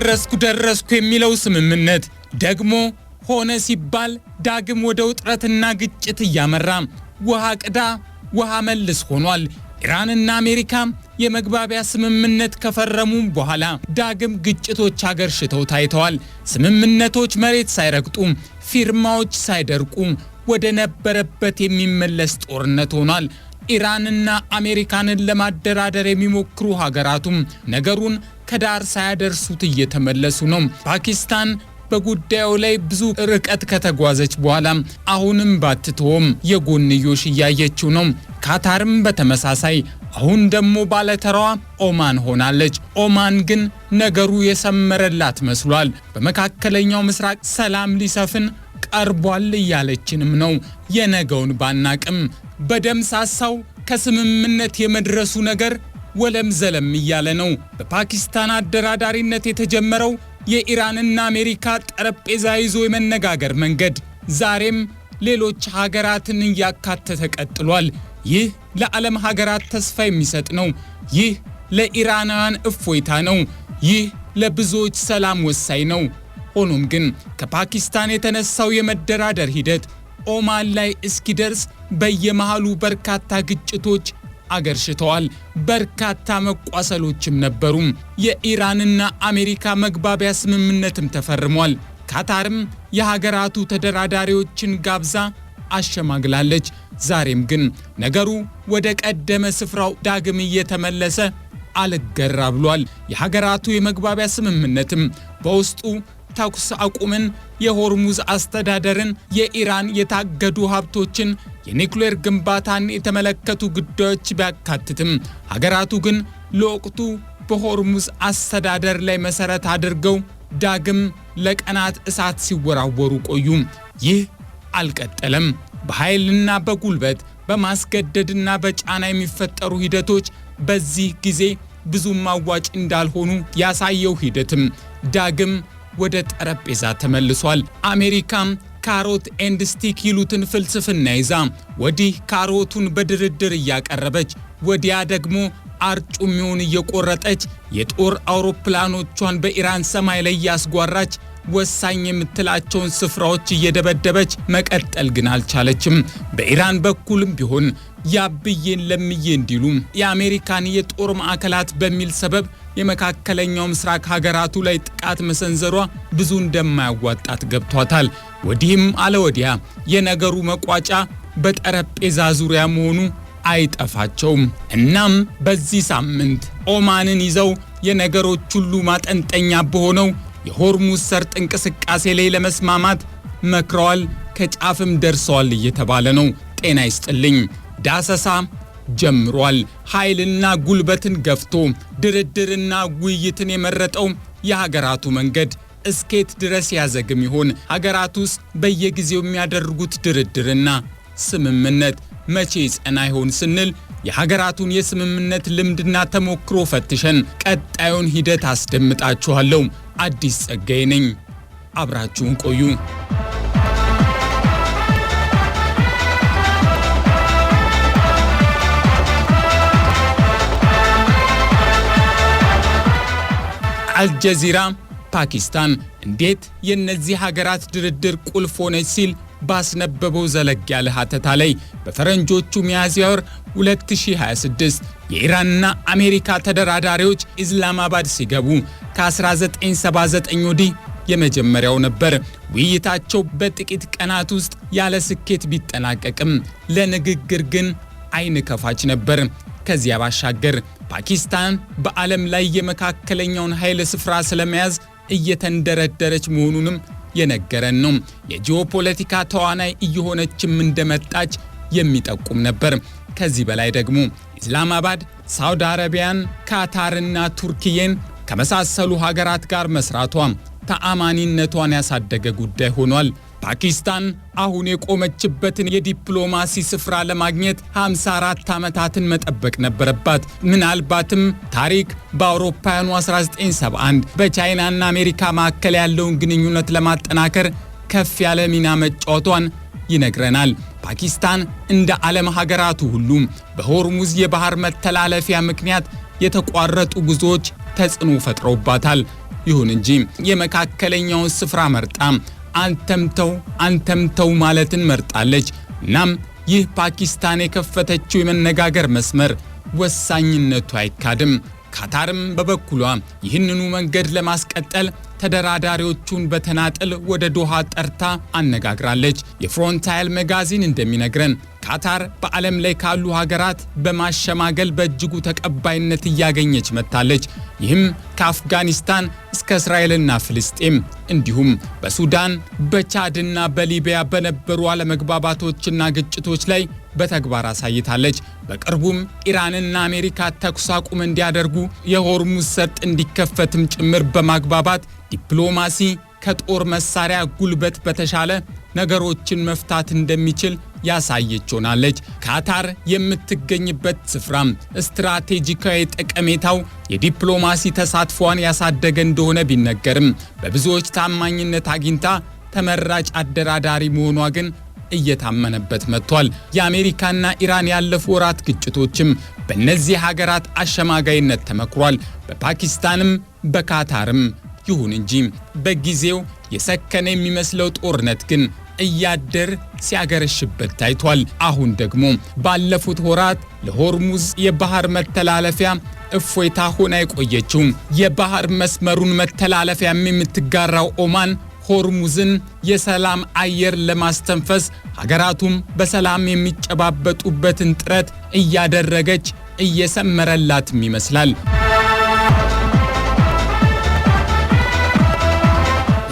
ደረስኩ የሚለው ስምምነት ደግሞ ሆነ ሲባል ዳግም ወደ ውጥረትና ግጭት እያመራ ውሃ ቅዳ ውሃ መልስ ሆኗል። ኢራንና አሜሪካ የመግባቢያ ስምምነት ከፈረሙ በኋላ ዳግም ግጭቶች አገርሽተው ታይተዋል። ስምምነቶች መሬት ሳይረግጡ ፊርማዎች ሳይደርቁ ወደ ነበረበት የሚመለስ ጦርነት ሆኗል። ኢራንና አሜሪካንን ለማደራደር የሚሞክሩ ሀገራቱም ነገሩን ከዳር ሳያደርሱት እየተመለሱ ነው። ፓኪስታን በጉዳዩ ላይ ብዙ ርቀት ከተጓዘች በኋላ አሁንም ባትተውም የጎንዮሽ እያየችው ነው። ካታርም በተመሳሳይ አሁን ደግሞ ባለተራዋ ኦማን ሆናለች። ኦማን ግን ነገሩ የሰመረላት መስሏል። በመካከለኛው ምስራቅ ሰላም ሊሰፍን ቀርቧል እያለችንም ነው። የነገውን ባናቅም በደምሳሳው ከስምምነት የመድረሱ ነገር ወለም ዘለም እያለ ነው። በፓኪስታን አደራዳሪነት የተጀመረው የኢራንና አሜሪካ ጠረጴዛ ይዞ የመነጋገር መንገድ ዛሬም ሌሎች ሀገራትን እያካተተ ቀጥሏል። ይህ ለዓለም ሀገራት ተስፋ የሚሰጥ ነው። ይህ ለኢራናውያን እፎይታ ነው። ይህ ለብዙዎች ሰላም ወሳኝ ነው። ሆኖም ግን ከፓኪስታን የተነሳው የመደራደር ሂደት ኦማን ላይ እስኪደርስ በየመሃሉ በርካታ ግጭቶች አገርሽተዋል። በርካታ መቋሰሎችም ነበሩ። የኢራንና አሜሪካ መግባቢያ ስምምነትም ተፈርሟል። ካታርም የሀገራቱ ተደራዳሪዎችን ጋብዛ አሸማግላለች። ዛሬም ግን ነገሩ ወደ ቀደመ ስፍራው ዳግም እየተመለሰ አልገራ ብሏል። የሀገራቱ የመግባቢያ ስምምነትም በውስጡ ተኩስ አቁምን፣ የሆርሙዝ አስተዳደርን፣ የኢራን የታገዱ ሀብቶችን፣ የኒውክሌር ግንባታን የተመለከቱ ጉዳዮች ቢያካትትም ሀገራቱ ግን ለወቅቱ በሆርሙዝ አስተዳደር ላይ መሰረት አድርገው ዳግም ለቀናት እሳት ሲወራወሩ ቆዩ። ይህ አልቀጠለም። በኃይልና በጉልበት በማስገደድና በጫና የሚፈጠሩ ሂደቶች በዚህ ጊዜ ብዙም አዋጭ እንዳልሆኑ ያሳየው ሂደትም ዳግም ወደ ጠረጴዛ ተመልሷል። አሜሪካም ካሮት ኤንድ ስቲክ ይሉትን ፍልስፍና ይዛ ወዲህ ካሮቱን በድርድር እያቀረበች ወዲያ ደግሞ አርጩሜውን እየቆረጠች የጦር አውሮፕላኖቿን በኢራን ሰማይ ላይ ያስጓራች ወሳኝ የምትላቸውን ስፍራዎች እየደበደበች መቀጠል ግን አልቻለችም። በኢራን በኩልም ቢሆን ያብዬን ለምዬ እንዲሉ የአሜሪካን የጦር ማዕከላት በሚል ሰበብ የመካከለኛው ምስራቅ ሀገራቱ ላይ ጥቃት መሰንዘሯ ብዙ እንደማያዋጣት ገብቷታል። ወዲህም አለ ወዲያ የነገሩ መቋጫ በጠረጴዛ ዙሪያ መሆኑ አይጠፋቸውም። እናም በዚህ ሳምንት ኦማንን ይዘው የነገሮች ሁሉ ማጠንጠኛ በሆነው የሆርሙዝ ሰርጥ እንቅስቃሴ ላይ ለመስማማት መክረዋል። ከጫፍም ደርሰዋል እየተባለ ነው። ጤና ይስጥልኝ። ዳሰሳ ጀምሯል። ኃይልና ጉልበትን ገፍቶ ድርድርና ውይይትን የመረጠው የሀገራቱ መንገድ እስኬት ድረስ ያዘግም ይሆን? ሀገራቱስ በየጊዜው የሚያደርጉት ድርድርና ስምምነት መቼ ጸና ይሆን ስንል የሀገራቱን የስምምነት ልምድና ተሞክሮ ፈትሸን ቀጣዩን ሂደት አስደምጣችኋለሁ። አዲስ ጸጋዬ ነኝ። አብራችሁን ቆዩ። አልጀዚራ ፓኪስታን እንዴት የነዚህ ሀገራት ድርድር ቁልፍ ሆነች ሲል ባስነበበው ዘለግ ያለ ሀተታ ላይ በፈረንጆቹ ሚያዝያ ወር 2026 የኢራንና አሜሪካ ተደራዳሪዎች ኢስላማባድ ሲገቡ ከ1979 ወዲህ የመጀመሪያው ነበር። ውይይታቸው በጥቂት ቀናት ውስጥ ያለ ስኬት ቢጠናቀቅም ለንግግር ግን አይን ከፋች ነበር። ከዚያ ባሻገር ፓኪስታን በዓለም ላይ የመካከለኛውን ኃይል ስፍራ ስለመያዝ እየተንደረደረች መሆኑንም የነገረን ነው። የጂኦፖለቲካ ተዋናይ እየሆነችም እንደመጣች የሚጠቁም ነበር። ከዚህ በላይ ደግሞ ኢስላማባድ ሳውዲ አረቢያን፣ ካታርና ቱርኪዬን ከመሳሰሉ ሀገራት ጋር መስራቷ ተአማኒነቷን ያሳደገ ጉዳይ ሆኗል። ፓኪስታን አሁን የቆመችበትን የዲፕሎማሲ ስፍራ ለማግኘት 54 ዓመታትን መጠበቅ ነበረባት። ምናልባትም ታሪክ በአውሮፓውያኑ 1971 በቻይናና አሜሪካ መካከል ያለውን ግንኙነት ለማጠናከር ከፍ ያለ ሚና መጫወቷን ይነግረናል። ፓኪስታን እንደ ዓለም ሀገራቱ ሁሉ በሆርሙዝ የባህር መተላለፊያ ምክንያት የተቋረጡ ጉዞዎች ተጽዕኖ ፈጥረውባታል። ይሁን እንጂ የመካከለኛውን ስፍራ መርጣ አንተምተው ማለትን መርጣለች። እናም ይህ ፓኪስታን የከፈተችው የመነጋገር መስመር ወሳኝነቱ አይካድም። ካታርም በበኩሏ ይህንኑ መንገድ ለማስቀጠል ተደራዳሪዎቹን በተናጠል ወደ ዶሃ ጠርታ አነጋግራለች። የፍሮንታይል መጋዚን እንደሚነግረን ካታር በዓለም ላይ ካሉ ሀገራት በማሸማገል በእጅጉ ተቀባይነት እያገኘች መጥታለች። ይህም ከአፍጋኒስታን እስከ እስራኤልና ፍልስጤም እንዲሁም በሱዳን በቻድና በሊቢያ በነበሩ አለመግባባቶችና ግጭቶች ላይ በተግባር አሳይታለች። በቅርቡም ኢራንና አሜሪካ ተኩስ አቁም እንዲያደርጉ የሆርሙዝ ሰርጥ እንዲከፈትም ጭምር በማግባባት ዲፕሎማሲ ከጦር መሳሪያ ጉልበት በተሻለ ነገሮችን መፍታት እንደሚችል ያሳየች ሆናለች። ካታር የምትገኝበት ስፍራም ስትራቴጂካዊ ጠቀሜታው የዲፕሎማሲ ተሳትፏን ያሳደገ እንደሆነ ቢነገርም በብዙዎች ታማኝነት አግኝታ ተመራጭ አደራዳሪ መሆኗ ግን እየታመነበት መጥቷል። የአሜሪካና ኢራን ያለፉ ወራት ግጭቶችም በእነዚህ ሀገራት አሸማጋይነት ተመክሯል፣ በፓኪስታንም በካታርም። ይሁን እንጂ በጊዜው የሰከነ የሚመስለው ጦርነት ግን እያደር ሲያገረሽበት ታይቷል። አሁን ደግሞ ባለፉት ወራት ለሆርሙዝ የባህር መተላለፊያ እፎይታ ሆና የቆየችው የባህር መስመሩን መተላለፊያም የምትጋራው ኦማን ሆርሙዝን የሰላም አየር ለማስተንፈስ ሀገራቱም በሰላም የሚጨባበጡበትን ጥረት እያደረገች እየሰመረላትም ይመስላል።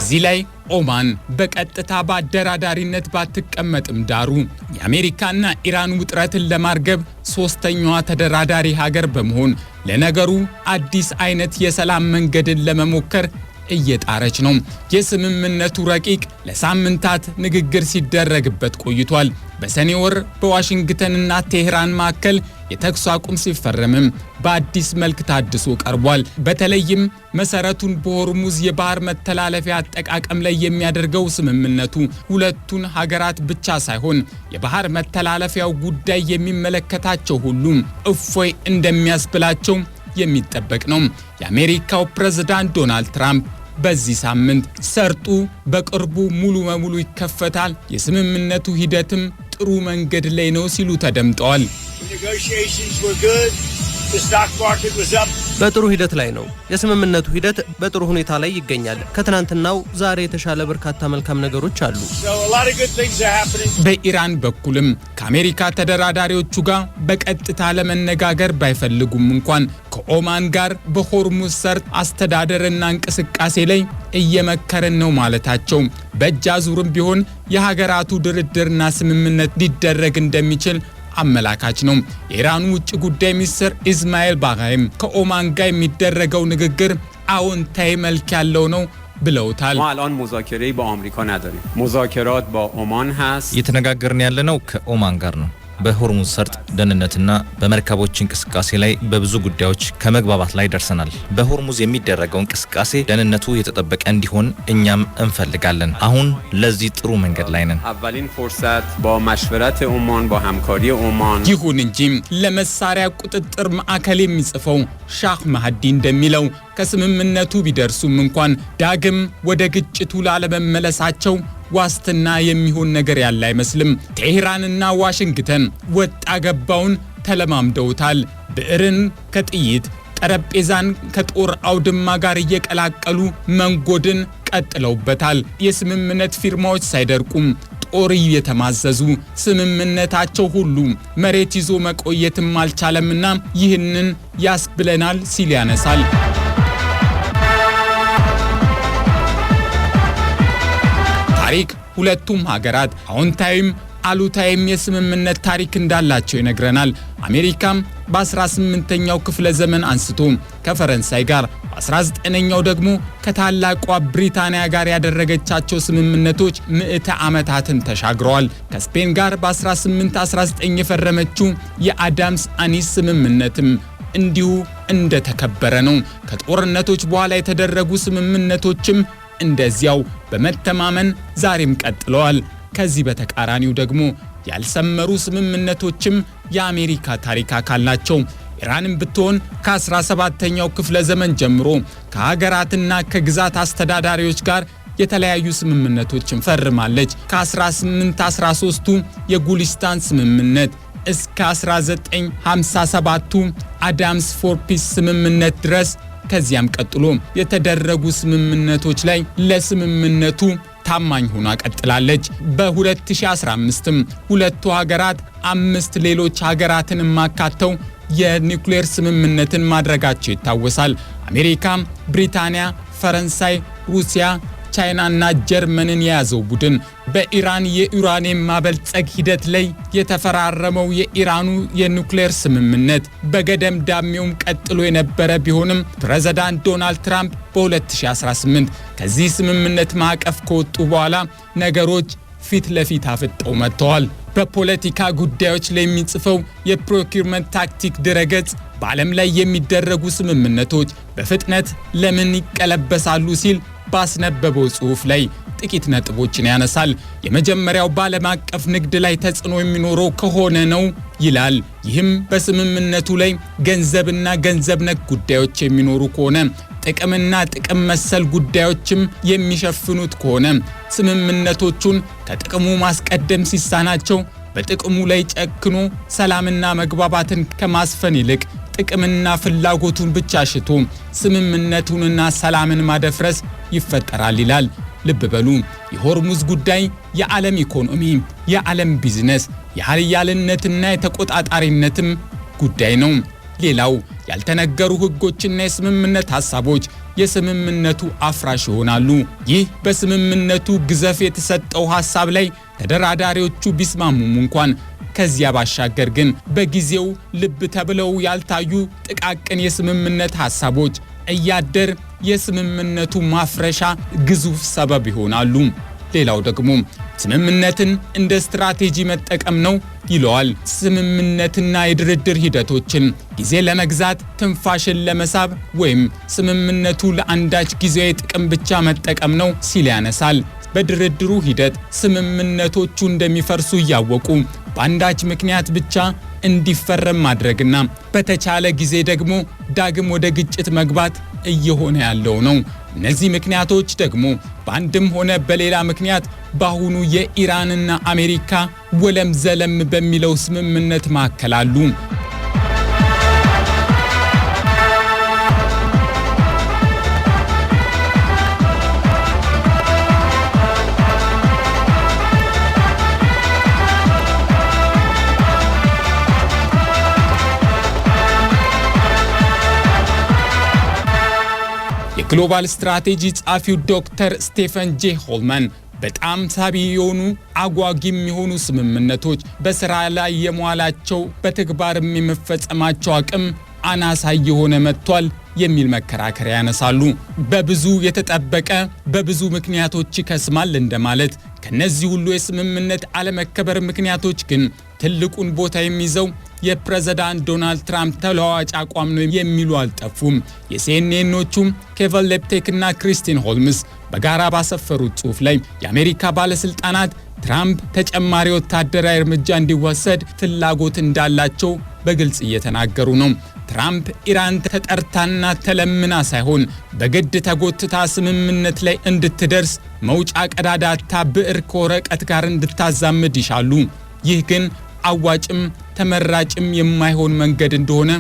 እዚህ ላይ ኦማን በቀጥታ በአደራዳሪነት ባትቀመጥም ዳሩ የአሜሪካና ኢራን ውጥረትን ለማርገብ ሶስተኛዋ ተደራዳሪ ሀገር በመሆን ለነገሩ አዲስ አይነት የሰላም መንገድን ለመሞከር እየጣረች ነው። የስምምነቱ ረቂቅ ለሳምንታት ንግግር ሲደረግበት ቆይቷል። በሰኔ ወር በዋሽንግተንና ቴህራን መካከል የተኩስ አቁም ሲፈረምም በአዲስ መልክ ታድሶ ቀርቧል። በተለይም መሰረቱን በሆርሙዝ የባህር መተላለፊያ አጠቃቀም ላይ የሚያደርገው ስምምነቱ ሁለቱን ሀገራት ብቻ ሳይሆን የባህር መተላለፊያው ጉዳይ የሚመለከታቸው ሁሉም እፎይ እንደሚያስብላቸው የሚጠበቅ ነው። የአሜሪካው ፕሬዝዳንት ዶናልድ ትራምፕ በዚህ ሳምንት ሰርጡ በቅርቡ ሙሉ በሙሉ ይከፈታል፣ የስምምነቱ ሂደትም ጥሩ መንገድ ላይ ነው ሲሉ ተደምጠዋል። በጥሩ ሂደት ላይ ነው። የስምምነቱ ሂደት በጥሩ ሁኔታ ላይ ይገኛል። ከትናንትናው ዛሬ የተሻለ በርካታ መልካም ነገሮች አሉ። በኢራን በኩልም ከአሜሪካ ተደራዳሪዎቹ ጋር በቀጥታ ለመነጋገር ባይፈልጉም እንኳን ከኦማን ጋር በሆርሙዝ ሰርጥ አስተዳደርና እንቅስቃሴ ላይ እየመከረን ነው ማለታቸው በእጅ አዙርም ቢሆን የሀገራቱ ድርድርና ስምምነት ሊደረግ እንደሚችል አመላካች ነው። የኢራኑ ውጭ ጉዳይ ሚኒስትር ኢስማኤል ባጋይም ከኦማን ጋር የሚደረገው ንግግር አዎንታዊ መልክ ያለው ነው ብለውታል። እየተነጋገርን ያለነው ከኦማን ጋር ነው። በሆርሙዝ ሰርጥ ደህንነትና በመርከቦች እንቅስቃሴ ላይ በብዙ ጉዳዮች ከመግባባት ላይ ደርሰናል። በሆርሙዝ የሚደረገው እንቅስቃሴ ደህንነቱ የተጠበቀ እንዲሆን እኛም እንፈልጋለን። አሁን ለዚህ ጥሩ መንገድ ላይ ነን። ይሁን እንጂ ለመሳሪያ ቁጥጥር ማዕከል የሚጽፈው ሻህ ማህዲ እንደሚለው ከስምምነቱ ቢደርሱም እንኳን ዳግም ወደ ግጭቱ ላለመመለሳቸው ዋስትና የሚሆን ነገር ያለ አይመስልም። ቴህራንና ዋሽንግተን ወጣ ገባውን ተለማምደውታል። ብዕርን ከጥይት ጠረጴዛን ከጦር አውድማ ጋር እየቀላቀሉ መንጎድን ቀጥለውበታል። የስምምነት ፊርማዎች ሳይደርቁም ጦር እየተማዘዙ ስምምነታቸው ሁሉ መሬት ይዞ መቆየትም አልቻለምና ይህንን ያስብለናል ሲል ያነሳል። ታሪክ ሁለቱም ሀገራት አዎንታዊም አሉታዊም የስምምነት ታሪክ እንዳላቸው ይነግረናል። አሜሪካም በ18ኛው ክፍለ ዘመን አንስቶ ከፈረንሳይ ጋር፣ በ19ኛው ደግሞ ከታላቋ ብሪታንያ ጋር ያደረገቻቸው ስምምነቶች ምዕተ ዓመታትን ተሻግረዋል። ከስፔን ጋር በ1819 የፈረመችው የአዳምስ አኒስ ስምምነትም እንዲሁ እንደተከበረ ነው። ከጦርነቶች በኋላ የተደረጉ ስምምነቶችም እንደዚያው በመተማመን ዛሬም ቀጥለዋል። ከዚህ በተቃራኒው ደግሞ ያልሰመሩ ስምምነቶችም የአሜሪካ ታሪክ አካል ናቸው። ኢራንም ብትሆን ከ17ኛው ክፍለ ዘመን ጀምሮ ከሀገራትና ከግዛት አስተዳዳሪዎች ጋር የተለያዩ ስምምነቶችን ፈርማለች። ከ1813ቱ የጉሊስታን ስምምነት እስከ 1957ቱ አዳምስ ፎር ፒስ ስምምነት ድረስ ከዚያም ቀጥሎ የተደረጉ ስምምነቶች ላይ ለስምምነቱ ታማኝ ሆና ቀጥላለች። በ2015ም ሁለቱ ሀገራት 5 ሌሎች ሀገራትን ማካተው የኒውክሌር ስምምነትን ማድረጋቸው ይታወሳል። አሜሪካ፣ ብሪታንያ፣ ፈረንሳይ፣ ሩሲያ፣ ቻይናና ጀርመንን የያዘው ቡድን በኢራን የዩራኒየም ማበልጸግ ሂደት ላይ የተፈራረመው የኢራኑ የኒውክሌር ስምምነት በገደምዳሜውም ቀጥሎ የነበረ ቢሆንም ፕሬዝዳንት ዶናልድ ትራምፕ በ2018 ከዚህ ስምምነት ማዕቀፍ ከወጡ በኋላ ነገሮች ፊት ለፊት አፍጠው መጥተዋል። በፖለቲካ ጉዳዮች ላይ የሚጽፈው የፕሮኪርመንት ታክቲክ ድረገጽ በዓለም ላይ የሚደረጉ ስምምነቶች በፍጥነት ለምን ይቀለበሳሉ ሲል ባስነበበው ጽሑፍ ላይ ጥቂት ነጥቦችን ያነሳል። የመጀመሪያው በዓለም አቀፍ ንግድ ላይ ተጽዕኖ የሚኖረው ከሆነ ነው ይላል። ይህም በስምምነቱ ላይ ገንዘብና ገንዘብ ነክ ጉዳዮች የሚኖሩ ከሆነ፣ ጥቅምና ጥቅም መሰል ጉዳዮችም የሚሸፍኑት ከሆነ ስምምነቶቹን ከጥቅሙ ማስቀደም ሲሳናቸው በጥቅሙ ላይ ጨክኖ ሰላምና መግባባትን ከማስፈን ይልቅ ጥቅምና ፍላጎቱን ብቻ ሽቶ ስምምነቱንና ሰላምን ማደፍረስ ይፈጠራል ይላል። ልብ በሉ፣ የሆርሙዝ ጉዳይ የዓለም ኢኮኖሚ፣ የዓለም ቢዝነስ፣ የኃያልነትና የተቆጣጣሪነትም ጉዳይ ነው። ሌላው ያልተነገሩ ሕጎችና የስምምነት ሐሳቦች የስምምነቱ አፍራሽ ይሆናሉ። ይህ በስምምነቱ ግዘፍ የተሰጠው ሐሳብ ላይ ተደራዳሪዎቹ ቢስማሙም እንኳን ከዚያ ባሻገር ግን በጊዜው ልብ ተብለው ያልታዩ ጥቃቅን የስምምነት ሐሳቦች እያደር የስምምነቱ ማፍረሻ ግዙፍ ሰበብ ይሆናሉ። ሌላው ደግሞ ስምምነትን እንደ ስትራቴጂ መጠቀም ነው ይለዋል። ስምምነትና የድርድር ሂደቶችን ጊዜ ለመግዛት፣ ትንፋሽን ለመሳብ ወይም ስምምነቱ ለአንዳች ጊዜያዊ ጥቅም ብቻ መጠቀም ነው ሲል ያነሳል። በድርድሩ ሂደት ስምምነቶቹ እንደሚፈርሱ እያወቁ በአንዳች ምክንያት ብቻ እንዲፈረም ማድረግና በተቻለ ጊዜ ደግሞ ዳግም ወደ ግጭት መግባት እየሆነ ያለው ነው። እነዚህ ምክንያቶች ደግሞ በአንድም ሆነ በሌላ ምክንያት በአሁኑ የኢራንና አሜሪካ ወለም ዘለም በሚለው ስምምነት መካከል አሉ። የግሎባል ስትራቴጂ ጸሐፊው ዶክተር ስቴፈን ጄ ሆልመን በጣም ሳቢ የሆኑ አጓጊ የሚሆኑ ስምምነቶች በሥራ ላይ የመዋላቸው በተግባርም የመፈጸማቸው አቅም አናሳ የሆነ መጥቷል የሚል መከራከሪያ ያነሳሉ። በብዙ የተጠበቀ በብዙ ምክንያቶች ይከስማል እንደማለት። ከነዚህ ሁሉ የስምምነት አለመከበር ምክንያቶች ግን ትልቁን ቦታ የሚይዘው የፕሬዝዳንት ዶናልድ ትራምፕ ተለዋዋጭ አቋም ነው የሚሉ አልጠፉም። የሲኤንኤኖቹም ኬቨን ሌፕቴክና ክሪስቲን ሆልምስ በጋራ ባሰፈሩት ጽሑፍ ላይ የአሜሪካ ባለስልጣናት ትራምፕ ተጨማሪ ወታደራዊ እርምጃ እንዲወሰድ ፍላጎት እንዳላቸው በግልጽ እየተናገሩ ነው። ትራምፕ ኢራን ተጠርታና ተለምና ሳይሆን በግድ ተጎትታ ስምምነት ላይ እንድትደርስ መውጫ ቀዳዳታ ብዕር ከወረቀት ጋር እንድታዛምድ ይሻሉ። ይህ ግን አዋጭም ተመራጭም የማይሆን መንገድ እንደሆነ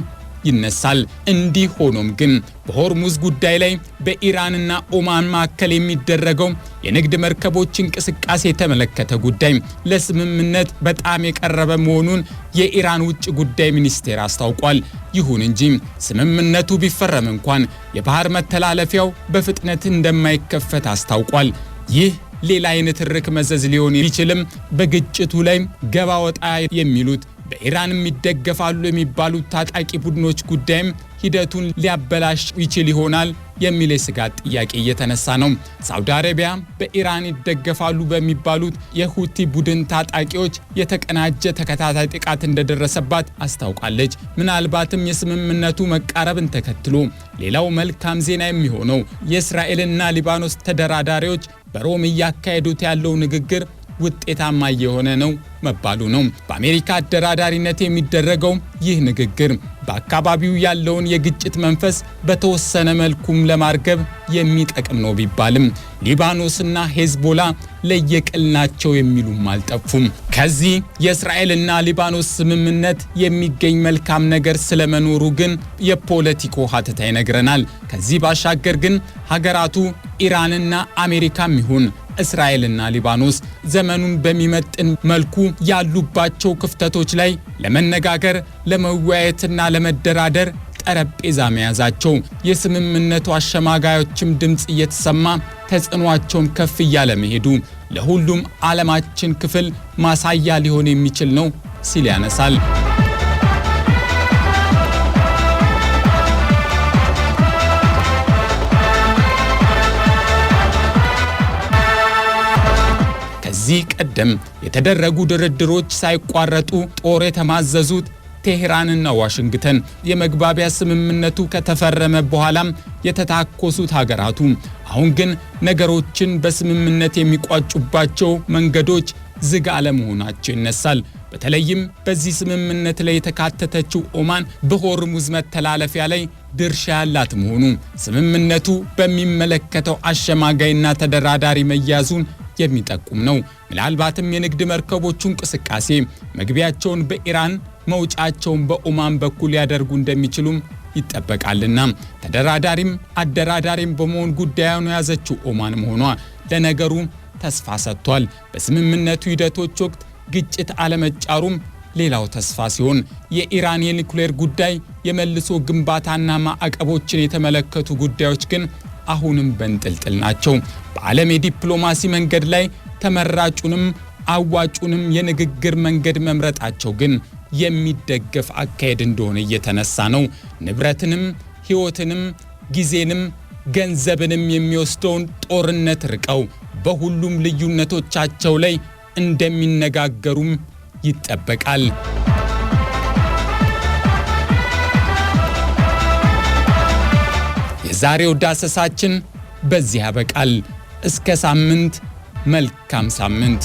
ይነሳል። እንዲህ ሆኖም ግን በሆርሙዝ ጉዳይ ላይ በኢራንና ኦማን መካከል የሚደረገው የንግድ መርከቦች እንቅስቃሴ የተመለከተ ጉዳይ ለስምምነት በጣም የቀረበ መሆኑን የኢራን ውጭ ጉዳይ ሚኒስቴር አስታውቋል። ይሁን እንጂ ስምምነቱ ቢፈረም እንኳን የባህር መተላለፊያው በፍጥነት እንደማይከፈት አስታውቋል። ይህ ሌላ አይነት ርክ መዘዝ ሊሆን ቢችልም በግጭቱ ላይ ገባ ወጣ የሚሉት በኢራን የሚደገፋሉ የሚባሉት ታጣቂ ቡድኖች ጉዳይም ሂደቱን ሊያበላሽ ይችል ይሆናል የሚል የስጋት ጥያቄ እየተነሳ ነው። ሳውዲ አረቢያ በኢራን ይደገፋሉ በሚባሉት የሁቲ ቡድን ታጣቂዎች የተቀናጀ ተከታታይ ጥቃት እንደደረሰባት አስታውቃለች። ምናልባትም የስምምነቱ መቃረብን ተከትሎ ሌላው መልካም ዜና የሚሆነው የእስራኤልና ሊባኖስ ተደራዳሪዎች በሮም እያካሄዱት ያለው ንግግር ውጤታማ የሆነ ነው መባሉ ነው። በአሜሪካ አደራዳሪነት የሚደረገው ይህ ንግግር በአካባቢው ያለውን የግጭት መንፈስ በተወሰነ መልኩም ለማርገብ የሚጠቅም ነው ቢባልም ሊባኖስና ሄዝቦላ ለየቅል ናቸው የሚሉም አልጠፉም። ከዚህ የእስራኤልና ሊባኖስ ስምምነት የሚገኝ መልካም ነገር ስለመኖሩ ግን የፖለቲኮ ሀተታ ይነግረናል። ከዚህ ባሻገር ግን ሀገራቱ ኢራንና አሜሪካም ይሁን እስራኤልና ሊባኖስ ዘመኑን በሚመጥን መልኩ ያሉባቸው ክፍተቶች ላይ ለመነጋገር ለመወያየትና ለመደራደር ጠረጴዛ መያዛቸው የስምምነቱ አሸማጋዮችም ድምጽ እየተሰማ ተጽዕኗቸውም ከፍ እያለ መሄዱ ለሁሉም ዓለማችን ክፍል ማሳያ ሊሆን የሚችል ነው ሲል ያነሳል። ከዚህ ቀደም የተደረጉ ድርድሮች ሳይቋረጡ ጦር የተማዘዙት ቴህራንና ዋሽንግተን የመግባቢያ ስምምነቱ ከተፈረመ በኋላም የተታኮሱት ሀገራቱ አሁን ግን ነገሮችን በስምምነት የሚቋጩባቸው መንገዶች ዝግ አለመሆናቸው ይነሳል። በተለይም በዚህ ስምምነት ላይ የተካተተችው ኦማን በሆርሙዝ መተላለፊያ ላይ ድርሻ ያላት መሆኑ ስምምነቱ በሚመለከተው አሸማጋይና ተደራዳሪ መያዙን የሚጠቁም ነው። ምናልባትም የንግድ መርከቦቹ እንቅስቃሴ መግቢያቸውን በኢራን መውጫቸውን በኦማን በኩል ያደርጉ እንደሚችሉም ይጠበቃልና ተደራዳሪም አደራዳሪም በመሆን ጉዳዩን የያዘችው ኦማን መሆኗ ለነገሩ ተስፋ ሰጥቷል። በስምምነቱ ሂደቶች ወቅት ግጭት አለመጫሩም ሌላው ተስፋ ሲሆን የኢራን የኒኩሌር ጉዳይ የመልሶ ግንባታና ማዕቀቦችን የተመለከቱ ጉዳዮች ግን አሁንም በንጥልጥል ናቸው። በዓለም የዲፕሎማሲ መንገድ ላይ ተመራጩንም አዋጩንም የንግግር መንገድ መምረጣቸው ግን የሚደገፍ አካሄድ እንደሆነ እየተነሳ ነው። ንብረትንም ሕይወትንም ጊዜንም ገንዘብንም የሚወስደውን ጦርነት ርቀው በሁሉም ልዩነቶቻቸው ላይ እንደሚነጋገሩም ይጠበቃል። የዛሬው ዳሰሳችን በዚህ ያበቃል። እስከ ሳምንት፣ መልካም ሳምንት።